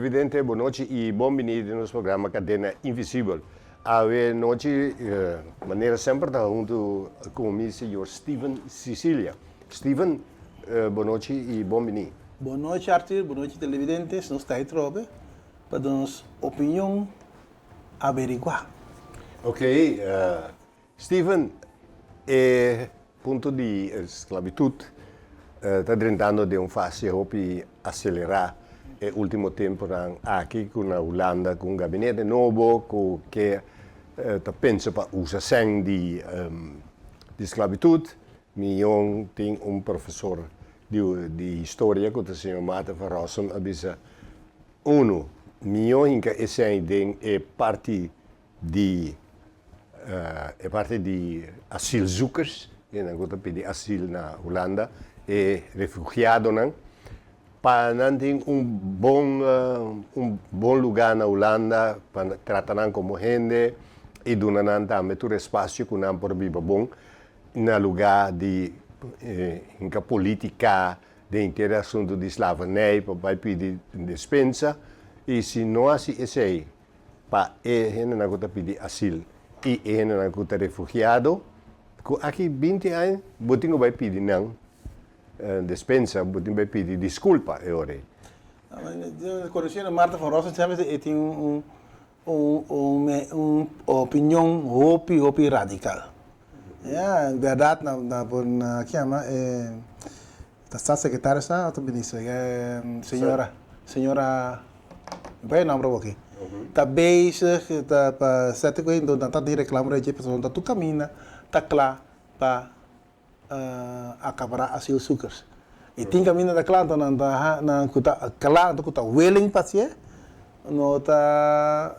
televidente, boa noite e bem-vindo no nosso programa Cadena Invisível. A noite, maneira sempre, está junto com o senhor Steven Sicilia. Steven, boa noite e bem-vindo. Boa noite, Arthur. Boa noite, televidentes. Nós estamos aí para dar nossa opinião averiguar. Ok, Steven, ponto de esclavitud está tentando de fase de acelerar o último tempo aqui com a Holanda, com um gabinete novo, que pensa para usar de esclavitud. Eu tenho professor de história, que o senhor Marta Verrossen, avisa, é parte de asielzoekers, que pedem asilo na Holanda, e refugiados, para não ter bom lugar na Holanda, para tratar como gente, e donar também todo espaço que não pode viver bom, no lugar de política, de interação de escravagia, para pedir dispensa, e se não assim, para gente não pedir asilo, e gente não refugiado, aqui 20 anos, botinho vai pedir não, dispensa, botinho vai pedir desculpa, Conhecendo Marta Verrossen, sabe, tem uma opinião hopi radical. É verdade, na está secretária, está a ministra, senhora, vai não para aqui. Tá beijo, tá para sete coisas, então tá de reclamar de pessoa, tá tu caminha, tá claro para acabar assim os sucos. E tem caminho da claro, na claro, tu tá willing para ser, não tá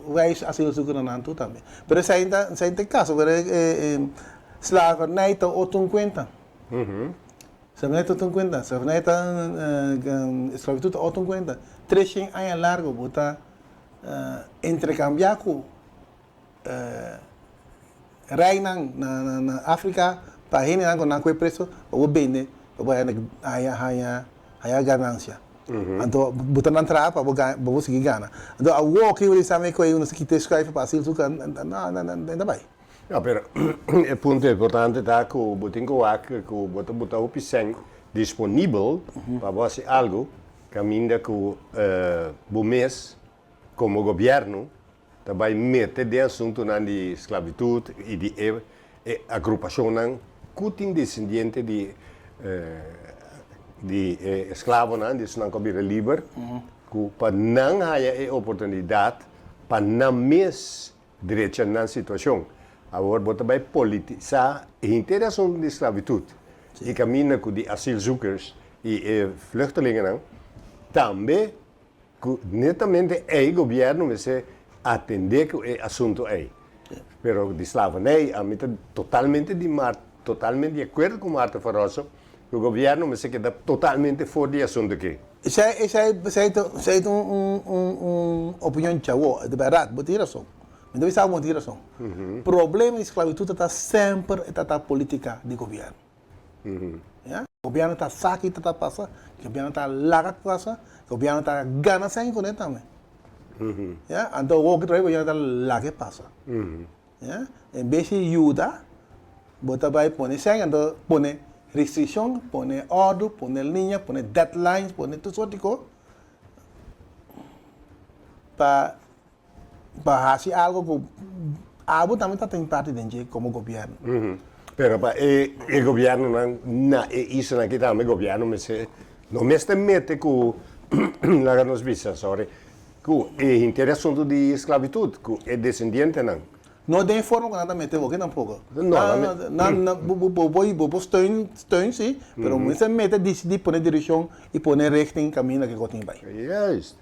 vai assim os sucos não tu também. Mas se ainda caso, slava nem tá 80. Se não está 50, se não está esclavitud 80, 300 anos largo, botar intercambiar com reina na África, para gente não com preço, o bem, a ganância. Então, botar na entrada para conseguir ganhar. Então, a walk ele sabe que eu não sei que te escreve para assim, não vai. Ja, pero o ponto importante é que o botinho que o botar o pisang disponível para fazer algo, caminha que o mês como governo vai meter de assunto na de esclavitud e de agrupação que tem descendente de escravos, de não cobrir livre, para não ter oportunidade para não mais direito na situação. Agora, você vai politizar a interação de esclavitud e caminha com de asielzoekers e vluchtelingen também, netamente, o governo vai atender o assunto. Mas de escravagia, a mim totalmente de acordo com Marta Verrossen, o governo vai quedar totalmente fora do assunto aqui. Essa é uma opinião chavo, de verdade, você tem razão. Então, isso é uma razão. O problema da esclavitud está sempre na política do governo. O governo está saque, está passando, o governo está larga passa, o governo está ganhando sem com ele também. Então, o governo está larga passa. Em vez de ajuda, você vai pôr sem, então, pôr restrição, pôr ordem, pôr linha, pôr deadlines, pôr tudo isso de coisa. Para fazer algo que a também está em parte de como governo. Pero o governo não isso aqui também o governo não me mete com lá nos visas, sorry, com a interação de esclavitud, com é descendente não. Não tem forma que nada mete aqui tampouco. Não, steun sim, mas você mete decidir pôr direção e pôr richting caminho que gotem vai. Yes.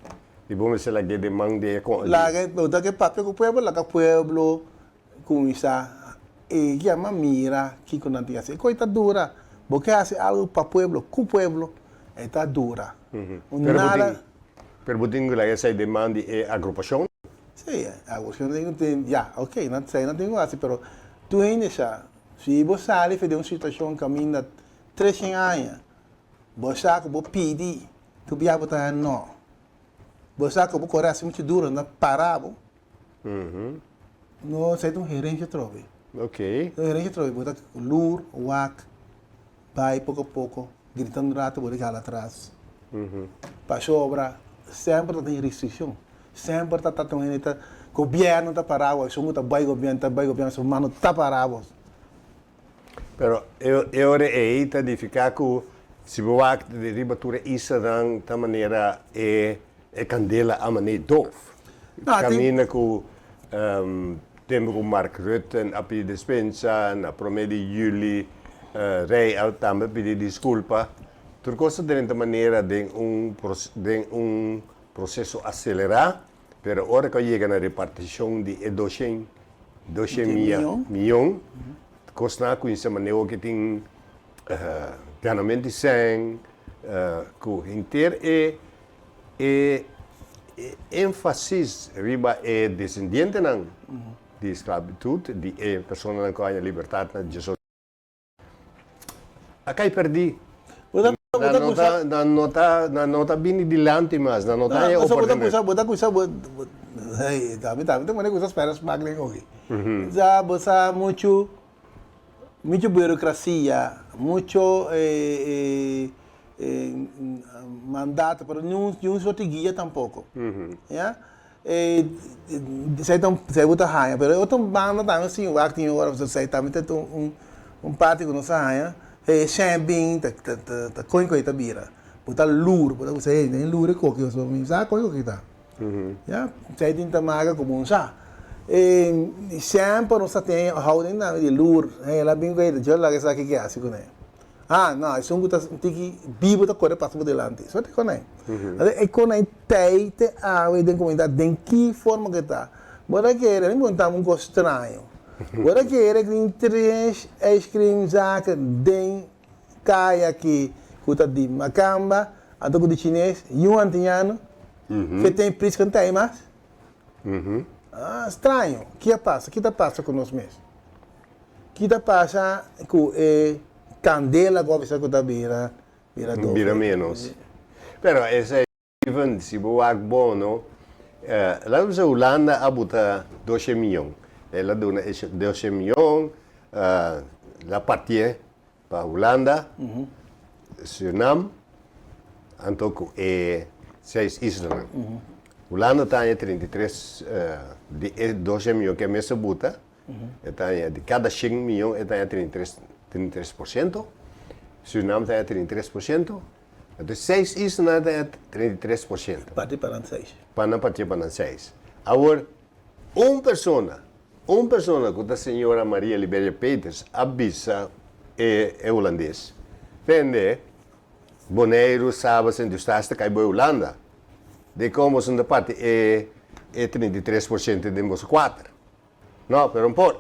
E vamos ser lá que demanda lá que papel o pueblo com isso e que ama mira que com não tem assim coisa dura porque hace algo para pueblo com pueblo está dura nada pero botinho lá essa demanda é agrupação sim agrupação tem já ok não sei não tenho assim pero tu ainda já se você sai de uma situação caminha 300 anos você acabou pedir tu viaja botar não Você como correr assim muito duro, na parabo. Não sei um gerente trove. Ok. O gerente trove, bota lur, wak, vai pouco a pouco, gritando um rato, bota lá atrás. Para sobra, sempre tem restrição. Sempre está tendo governo está parado, só muito bem governo, só mano está parado. Pero eu reita de ficar com se você de ribatura isso dan da maneira candela a maneira doof. Camina com tempo com Mark Rutte a pedir dispensa, na promedio juli rei out também pedir desculpa. Por causa de maneira de processo acelerado, pero hora que chega na repartição de 200 milhões, costa com essa maneira que tem ganamento sem, com inteiro e ênfase riba é descendente não de esclavitud, de pessoa não ganha liberdade na Jesus. Acá perdi. Não está bem dilante mais, não está aí oportunidade. Bota coisa, também coisas para smuggling aqui. Já bosa muito burocracia, muito mandato, para não só te guia tampouco. Yeah? Sei botar raia, mas eu tô banda também assim, o acting agora você também tem parte com nossa raia. Champagne, ta coisa bira. Botar luro, botar você nem luro que eu sou me sabe coisa que tá. Já, sei tinta maga como um chá. Sempre nós tem holding na de luro, ela bem veio, já lá que sabe que é assim com ele. Não, isso um tem que vivo da correr para delante. Só tem com ele. É com ele te a ver comunidade de que forma que tá. Bora que ele montar um gosto estranho. Agora que era que três cream zaken den kaya que custa de macamba, a toco de chinês, antiano, que tem preço que não tem mais. Estranho. O que passa? O que passa com nós mesmos? O que passa com candela que você está vira menos. Pero esse é even se boa bono, lá na Holanda abuta 12 milhões. Ela dona 12 milhões, la partie para Holanda, Suriname, então é 6 islas. Holanda tem 33, de 12 milhões que é mesmo buta, de cada 5 milhões tem 33%, Suriname tem 33%, então 6 islas tem 33%. Parte para 6. Para 6. Agora, uma pessoa que a senhora Maria Liberia Peters avisa é holandês. Vende, Bonaire, Sabas, e Dustaste, que é Holanda. De como são da parte é 33% de nós 4. Não, pero um pouco.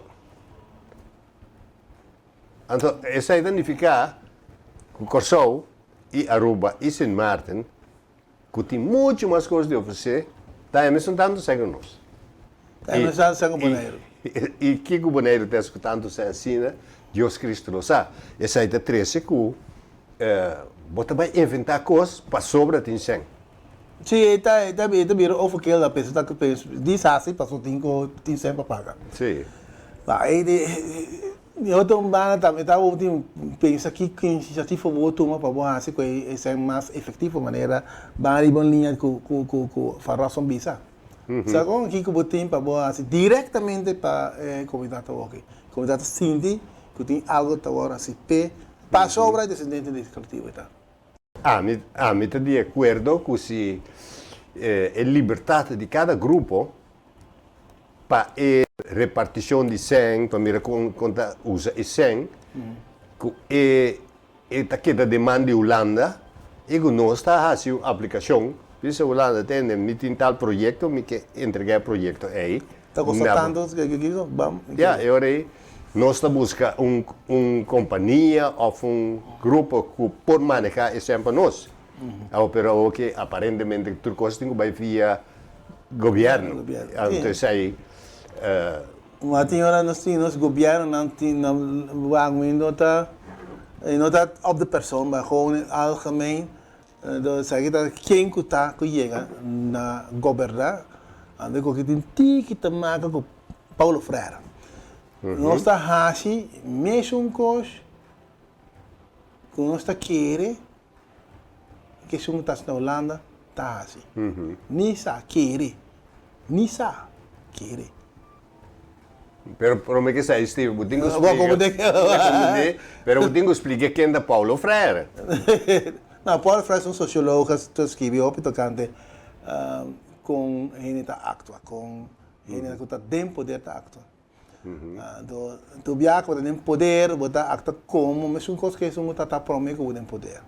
Então, essa identificar que Corsou e Aruba e Sint Maarten, que tem muito mais coisas de oferecer, está mesmo tanto segundo nós. Está mesmo Bonaire. E que o Bonaire está escutando se ensina, Deus Cristo lo sabe. Essa é a 13 que você vai inventar coisas para sobra atenção. Sim, está vira overkill da pessoa que pensa, diz assim, passou tem sempre paga. Sim. Eu estou também pensa que já tive uma turma para boa assim que é mais efetiva maneira, vai em linha com farração bisa. Sabe que eu tenho para boa assim diretamente para comunidade aqui. Comunidade Cindy que tem algo agora assim para sobra descendente desse coletivo tá. Me estou de acordo com se a liberdade de cada grupo para a repartição de 100, para mira conta usa e 100, e a demanda de Holanda, e que nós está fazendo aplicação. Isso a Holanda tem tal projeto, me que entregar projeto aí. Está constatando que vamos. Agora nós estamos buscando companhia ou grupo que pode manejar sempre nós. Pero que aparentemente tudo coisa tem que vai via governo. Então aí Mas tem hora nós governo não vai nota op de persoon, maar gewoon in het algemeen então sabe quem que está que chega na governar, ande com que tem que tomar com Paulo Freire. Nós está assim, mesmo coisa que nós está querer que se está na Holanda, está assim. Nisa querer, nisa querer. Pero me que sai, Steve, eu tenho que Como explicar. Pero eu tenho que explicar quem é Paulo Freire. Não, Paulo Freire é um sociólogo que escreveu op tocante com gente que atua, com gente que tem poder de atua. Do biaco tem poder, botar acta como, mas um coisa que é um tata promete que tem poder.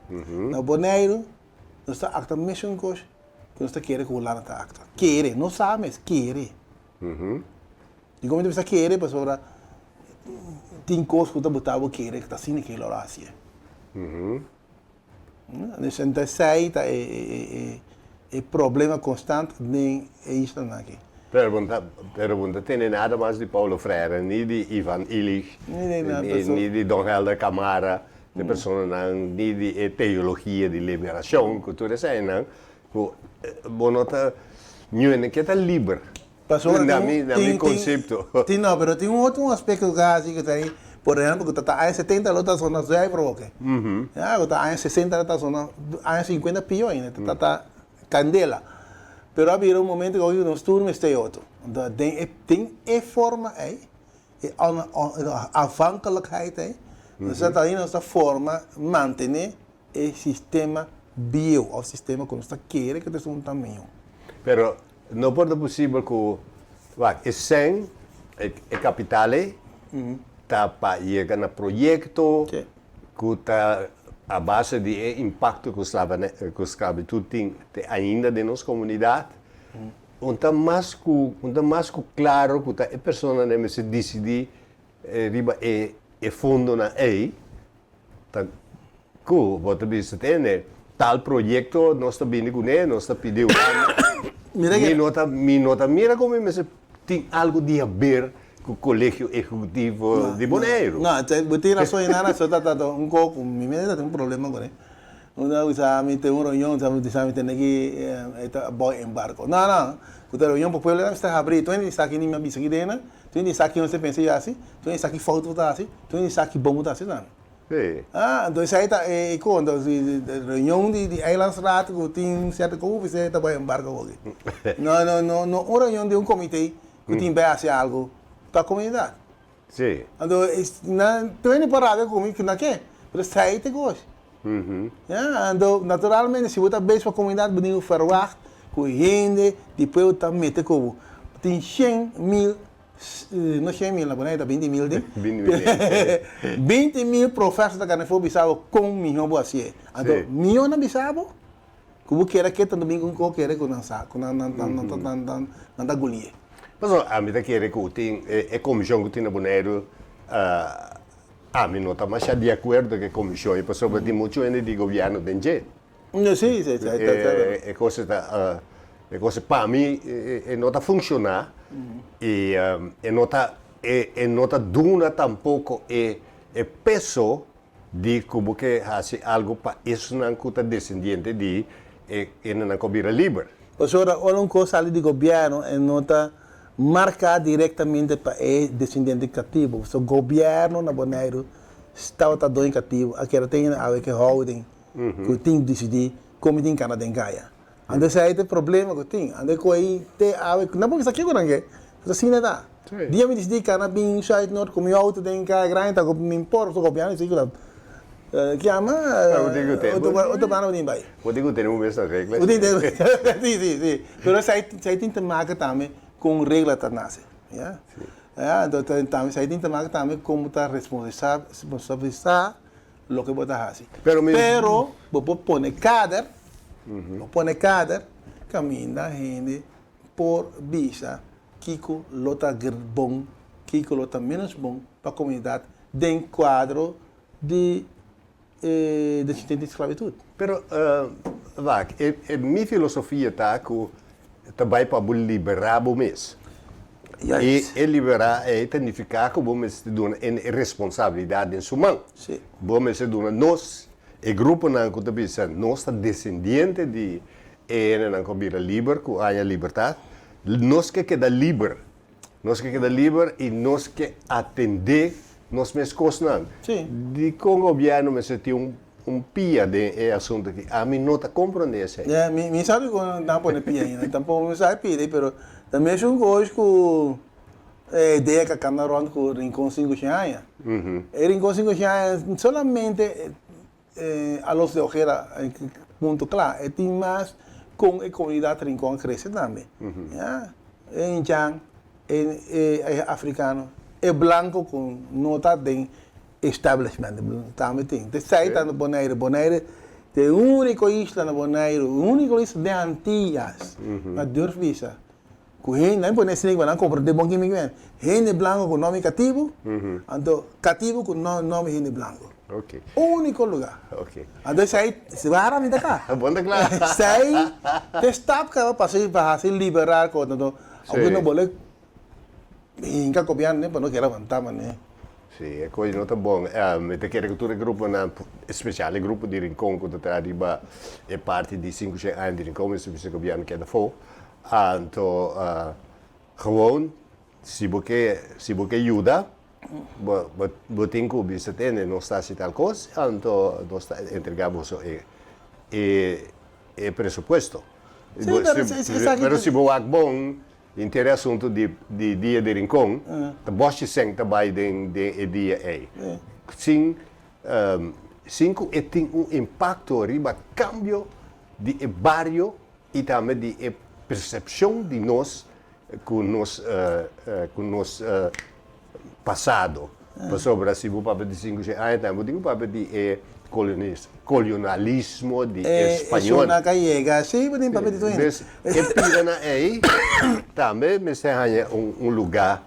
Na Boneiro, nós está acta mesmo coisa que nós está querer que o lá está acta. Querer, não sabe, mas querer. E como você querer, pessoal, tem coisas que você botar o querer que está assim que ele assim. Nesse sentido, é problema constante nem é isso aqui. Pergunta, tem nada mais de Paulo Freire, nem de Ivan Illich, nem de Dom Helder Camara, de pessoas nem de teologia de liberação, que tudo isso aí, não. Bonota, não que está livre. Na meu conceito. Não, mas tem outro aspecto que tem, por exemplo, que está em 70 outras zonas já é provoca. Está em 60 outras zonas, em 50 pior ainda, está candela. Pero havia momento que hoje nós turnos está outro. Então tem forma aí, afhankelijkheid aí. Nós está aí nossa forma manter o sistema bio, o sistema que nós quer que tem um tamanho. Pero não pode possível que sem é capital tá para ir no projeto que está a base de impacto que a escravidão tem ainda de nossa comunidade. Então mais claro que a pessoa deve se decidir riba e fundo na tá que você diz tal projeto nós está vindo com ele, nós está pedindo mira como tem algo de a ver com o colégio executivo de Bonaire. Não, você razão em nada, só está um pouco, me tem um problema com ele. Uma vez tem uma reunião, sabe tem que boy embarco. Não, o reunião popular está abrindo, tu ainda está aqui nem me avisa aqui dentro, tu ainda está aqui onde você pensa assim, tu ainda está aqui foto está assim, tu ainda está aqui bom está assim, não. Então isso aí está quando reunião de Islands Rat que tem certa coisa você está boy embarco aqui. Não, uma reunião de um comitê que tem base algo para a comunidade. Sim. Então, tu ainda parado comigo que não quer, mas sai te gosta. Então, naturalmente, se você bem para a comunidade, você verwacht que a gente depois está metendo como tem 100 mil, não 100 mil, na bonita, 20 mil, 20 mil professores da Carnefo Bissau com milhão boa assim. Então, milhão na Bissau, como que era que tanto domingo com que era com não golia. Mas a mim quer que tem a comissão que tem na Bonaire mim não está mais de acordo com a comissão, e pessoal tem muito ainda de governo tem jeito. Sim. É coisa para mim não está funcionar e não está dando tampouco peso de como que faz algo para isso não está descendente de não cobrir livre. Professor, olha uma coisa ali de governo e não está marcar diretamente para o descendente cativo. O governo na Bonaire está dando cativo, aquela tem a ver que holding, que tem que decidir como tem que na Gaia. Então se aí tem problema que tem, ande com aí tem a ver, não pode aqui com ninguém, assim não dá. Dia me decidi que na bem site not como eu auto tem que grande tá como me importa o governo isso que ama outro plano nem vai. Eu digo tem uma mesma regra. Sim. Mas aí tem que marcar também com regra tá nasce, então aí tem que marcar também como tá responsabilizar o que você faz. Pero você põe cada caminha gente por vista Kiko lota bom, Kiko lota menos bom para a comunidade dentro quadro de descendente de esclavitud. Pero minha filosofia tá que também para liberar o mês. E liberar é significar que o mês tem uma responsabilidade em sua mão. Sim. O mês tem nós E grupo nan kuta bisa nossa descendiente de nan kobira liber ku aya libertad. Nós que queda liber. Nós que queda liber e nós que atender nós mesmos nan. Sim. De com o governo me se tinha pia de assunto que a mim não tá compreendendo isso. Mi sabe quando não pode pedir ainda, tampouco me sabe pedir, pero também é um coisa que ideia que a câmera ronda com o Rincón 5 Xanha. O Rincón 5 Xanha solamente a los de ojera, ponto claro, tem mais com a comunidade Rincón cresce também. É indiano, é africano, é branco com nota de establishment também tem. Te sai tá no Bonaire tem único isla no Bonaire, único isla de Antillas. Mas Deus visa. Com ele não pode ser que vai comprar de bom que me vem. Gente branco com nome cativo, então cativo com nome gente branco. Ok. Único lugar. Ok. Então sai se vai a mim cá. Bom da claro. Sai te stop que para se liberar quando alguém não pode inca copiar né para não querer levantar né. Sim, é coisa não tá bom. Me te quero que tu grupo na especiale grupo de Rincón que tá arriba é parte de 5 anos de Rincón, mas se que governo que da fo. Então, gewoon se você ajuda, você tem que bisa ter não está se tal coisa, então nós entregamos e presupuesto. Mas se você bom interesse assunto de dia de Rincón, a boste senta vai de dia aí. Sim, tem impacto arriba cambio de barrio e também de percepção de nós com nos passado. Passou o Brasil para de 5 anos, também para de colonialismo de espanhol. É na gallega, sim, mas tem papel de tudo. E pirana aí também me se arranja lugar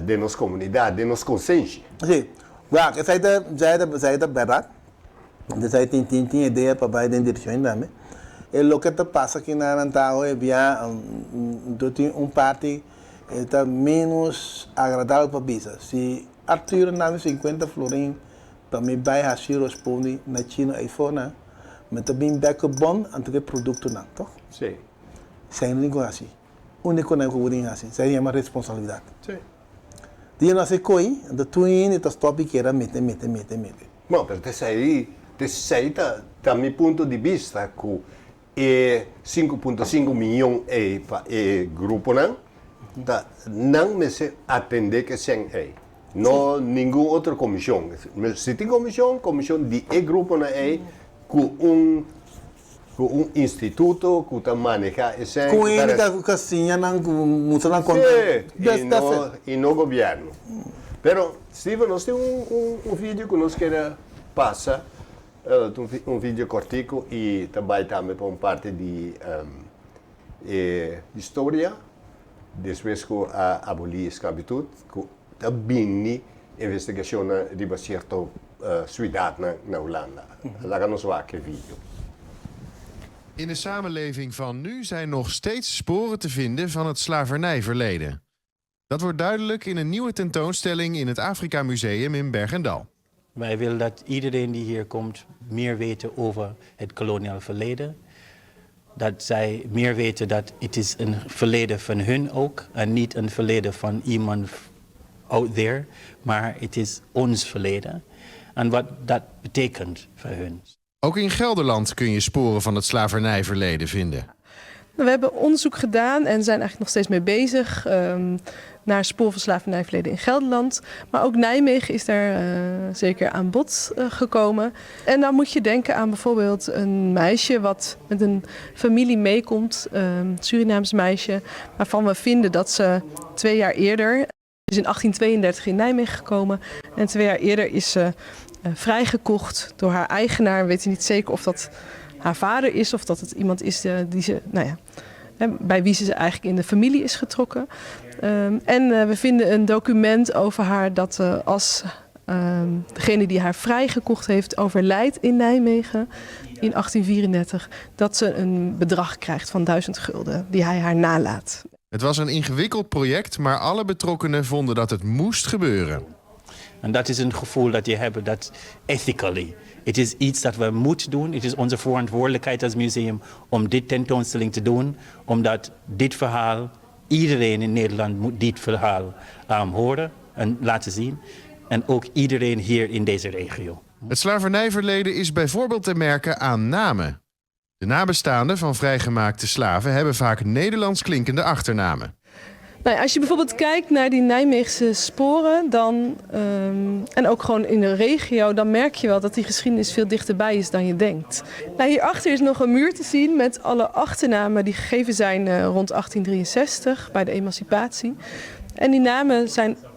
de nossa comunidade, de nossa consciência. Sim, bah, que sai da verdade. Sai tem ideia para vai em direção também. E o que passa aqui na Antártida é bem parte está menos agradável para bisa. Se Arthur não 50 florim também vai responder na China iPhone, mas também vai que bom antes que produto não, tá? Sim. Sem ninguém assim. Único não que podem assim, seria uma responsabilidade. Sim. Dia não sei coi, então tu ainda está stop que era mete. Bom, mas te sei da meu ponto de vista que 5,5 milhões é grupo não me se atender que sem aí. Não nenhuma outra comissão. Se tem comissão de grupo com instituto que está manejando isso. Com ele que assim não muda na conta. E no governo. Pero Steve, nós temos vídeo que nós queremos passar, vídeo cortico e também para parte de história. Depois que abolir a esclavitud, que também investigação de uma certa cidade na Holanda. Lá nos vai aquele vídeo. In de samenleving van nu zijn nog steeds sporen te vinden van het slavernijverleden. Dat wordt duidelijk in een nieuwe tentoonstelling in het Afrika Museum in Bergendal. Wij willen dat iedereen die hier komt meer weten over het koloniaal verleden. Dat zij meer weten dat het is een verleden van hun ook. En niet een verleden van iemand out there. Maar het is ons verleden. En wat dat betekent voor hun. Ook in Gelderland kun je sporen van het slavernijverleden vinden. We hebben onderzoek gedaan en zijn eigenlijk nog steeds mee bezig naar sporen van slavernijverleden in Gelderland. Maar ook Nijmegen is daar zeker aan bod gekomen. En dan moet je denken aan bijvoorbeeld een meisje wat met een familie meekomt, een Surinaams meisje, waarvan we vinden dat ze 2 jaar eerder, is in 1832 in Nijmegen gekomen en 2 jaar eerder is ze vrijgekocht door haar eigenaar. We weten niet zeker of dat haar vader is of dat het iemand is die ze, bij wie ze eigenlijk in de familie is getrokken. En we vinden een document over haar dat als degene die haar vrijgekocht heeft overlijdt in Nijmegen in 1834, dat ze een bedrag krijgt van 1000 gulden die hij haar nalaat. Het was een ingewikkeld project, maar alle betrokkenen vonden dat het moest gebeuren. En dat is een gevoel dat je hebt, dat ethically. Het is iets dat we moeten doen. Het is onze verantwoordelijkheid als museum om dit tentoonstelling te doen. Omdat dit verhaal, iedereen in Nederland moet dit verhaal horen en laten zien. En ook iedereen hier in deze regio. Het slavernijverleden is bijvoorbeeld te merken aan namen. De nabestaanden van vrijgemaakte slaven hebben vaak Nederlands klinkende achternamen. Nou ja, als je bijvoorbeeld kijkt naar die Nijmeegse sporen en ook gewoon in de regio, dan merk je wel dat die geschiedenis veel dichterbij is dan je denkt. Nou, hierachter is nog een muur te zien met alle achternamen die gegeven zijn rond 1863 bij de emancipatie. En die namen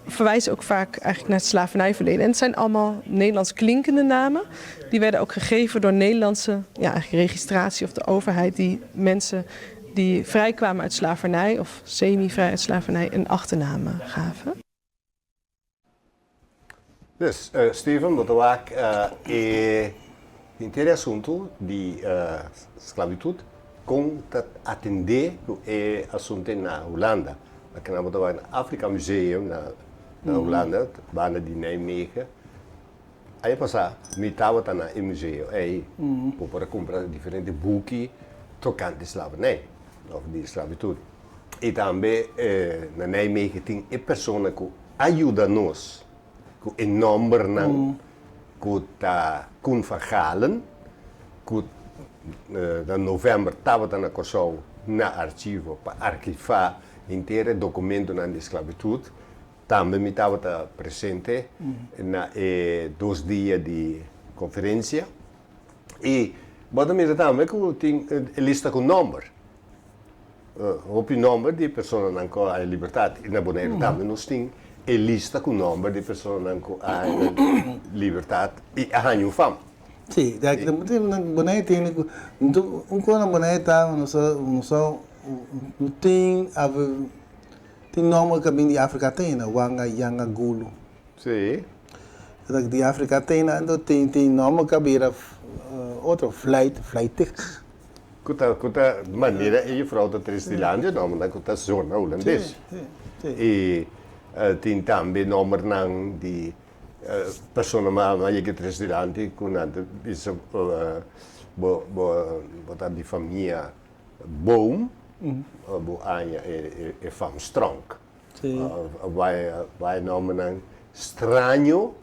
verwijzen ook vaak eigenlijk naar het slavernijverleden. En het zijn allemaal Nederlands klinkende namen. Die werden ook gegeven door Nederlandse registratie of de overheid die mensen die vrijkwamen uit slavernij of semi-vrij uit slavernij een achternaam gaven. Dus, Steven, dat was inteiro assunto de esclavitud com atender o assunto na Holanda. We kunnen het Afrika Museum na Holanda, bijna die Nijmegen. Aí passa, me estava na museu, aí para comprar diferentes boeken tocante slavernij of de esclavitud. E também na Nijmegen tem pessoas que ajudam-nos, que enombram, que tá com verhalen, que in november estava na Kosovo na archivo para arquivar inteiro documento na esclavitud. Também estava presente na 2 dias de conferência. E botamos também que tem lista com número. O número de pessoas que têm a liberdade. E na Bonaire também nós temos a lista com número de pessoas que têm a liberdade e a fama. Sim, na Bonaire tem na Bonaire tem nome que vem de África tem, Wanga Yanga Gulu. Sim. De África tem, então tem nome que vira outro flight. Kuta maneira e fraude tristilândia, não, mas kuta zona holandês. E tem também nome de pessoa mais que tristilândia, com a bisa botar de família Boom. Boanya é fam strong. Vai nomen estranho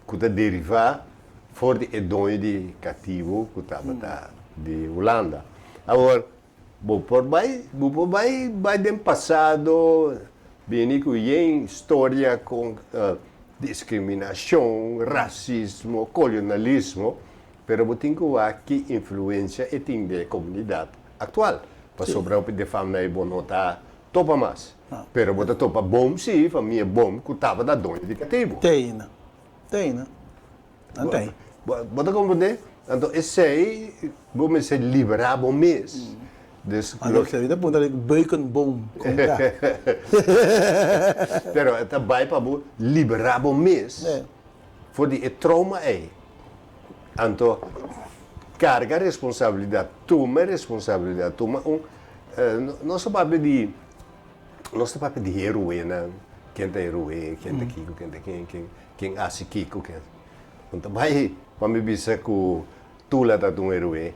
que deriva voor de edonho de cativo que estava de Holanda. Agora, por vai do passado, bem que tem história com discriminação, racismo, colonialismo, pero tem que aqui influência e tem da comunidade atual. Sobre de família bom nota topa mais. Pero bota topa bom sim, família bom que estava da dona de cativo. Tem, né? Não tem. Bota compreender? Então esse aí, vamos se liberar bom mês. Mas você vida ponta de bacon bom, como tá? Pero esta vai para liberar bom mês. Voor die trauma aí. Então carga responsabilidade, toma responsabilidade, toma nosso papel de heroína, quem tem heroína, quem tem kiko, quem acha kiko, então vai para me dizer que tu lá tá um heroína,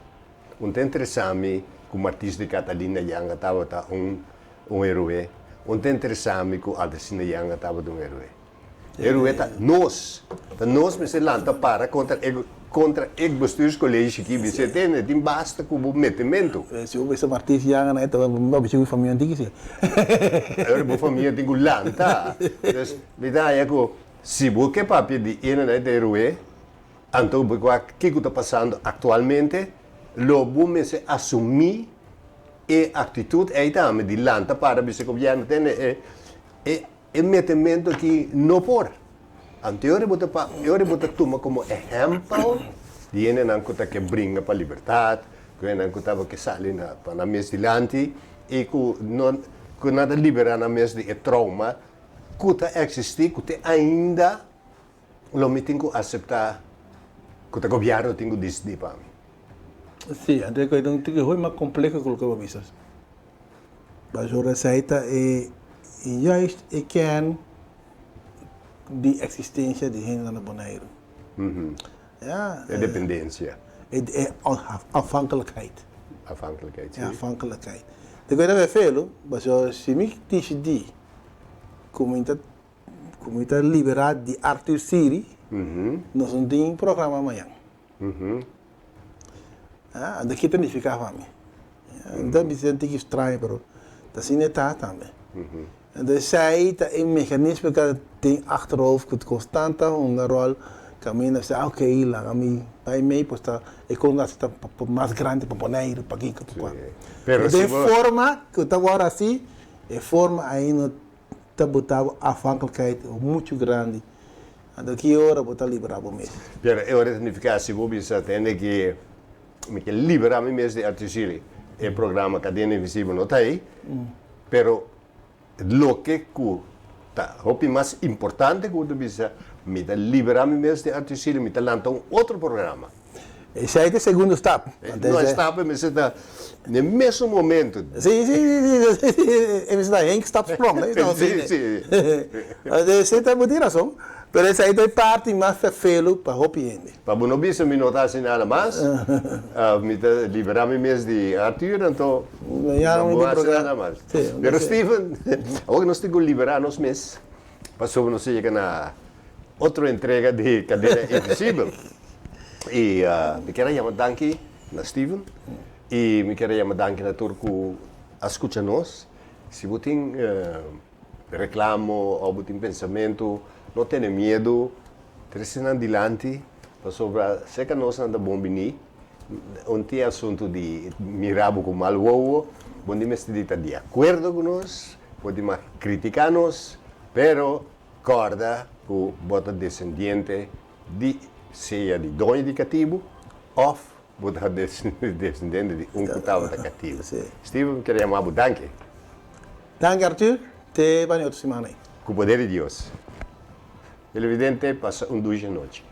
tem interessante que o artista de Catalina Yanga estava um heroína, tem interessante que o Alcina Yanga estava um heroína. Heroína nós me se lanta para contra o bestuurscollege que você tem basta com o metimento. Se eu vejo artista já na época, vou ver a família antiga sim. A família tem que lanta. Então, verdade que se você papel de na de herói, então o que está passando atualmente, logo me se assumir a atitude aí também de lanta para ver se o governo tem e metimento que não pode. Então, eu vou tomar como exemplo de uma que brinca para a liberdade, que uma que sai na mesa de lante e que nada libera na mesa de trauma, que existe, que ainda não me tenho que aceitar, que o governo tem que decidir para mim. Sim, até que então tem que ser mais complexo que o que eu vi. Mas a receita é juist, ik ken de existência de gente na Bonaire. Ja, De dependência, afhankelijkheid. afhankelijkheid. Ja, afhankelijkheid. De coisa que felo, mas eu se me decidi como está liberado de Arthur Siri, nós não tem programa amanhã. Ah, daqui tem que ficar para mim. Então me senti que estranho, mas assim não está também. Então sai tá um mecanismo que tem achterhoofd que constante uma rol caminha se ok lá a mim vai meio posta e quando está mais grande para poner para aqui para Pero de se vo- forma que está agora assim é forma aí no está botado a afhankelijkheid muito grande daqui hora botar liberado mesmo. Pero eu significa se vou bisa tem que me que liberar me mesmo de artisili. O programa Cadena Invisível não está aí, pero lo que tá, o mais importante que eu bisa me da liberar me mesmo de artisili, me da lançar outro programa. Esse aí é o segundo step. Não está para me está no mesmo momento. Sim, eles da Henk stap sprong, né? Então, Sim, sim. Você tem muita razão. Mas essa aí é parte mais felo para o cliente. Para não bisa me notar assim nada mais, me da liberar me mesmo de Arthur, então Já não vou tem fazer programa. nada mais. Sim, Pero sim. Steven, agora nós temos que liberar nós mesmos. Passou não sei na outra entrega de Cadeira Invisível. E me quero chamar danke na Steven. E me quero chamar danke na Turco a escutar nós. Se você tem reclamo ou você tem pensamento, não tenha medo, trecem adiante. Sobre sei que nós anda bom bini. Tem assunto de mirabo com malvoo, podemos estar de acordo com nós, podemos criticar-nos, pero corda que bota descendente de seja de dono de cativo ou bota descendente de um que estava cativo. Sim. Steven, queria chamar danke. Danke, Arthur. Até para outra semana. Com o poder de Deus. Ele evidente passa 2 noite.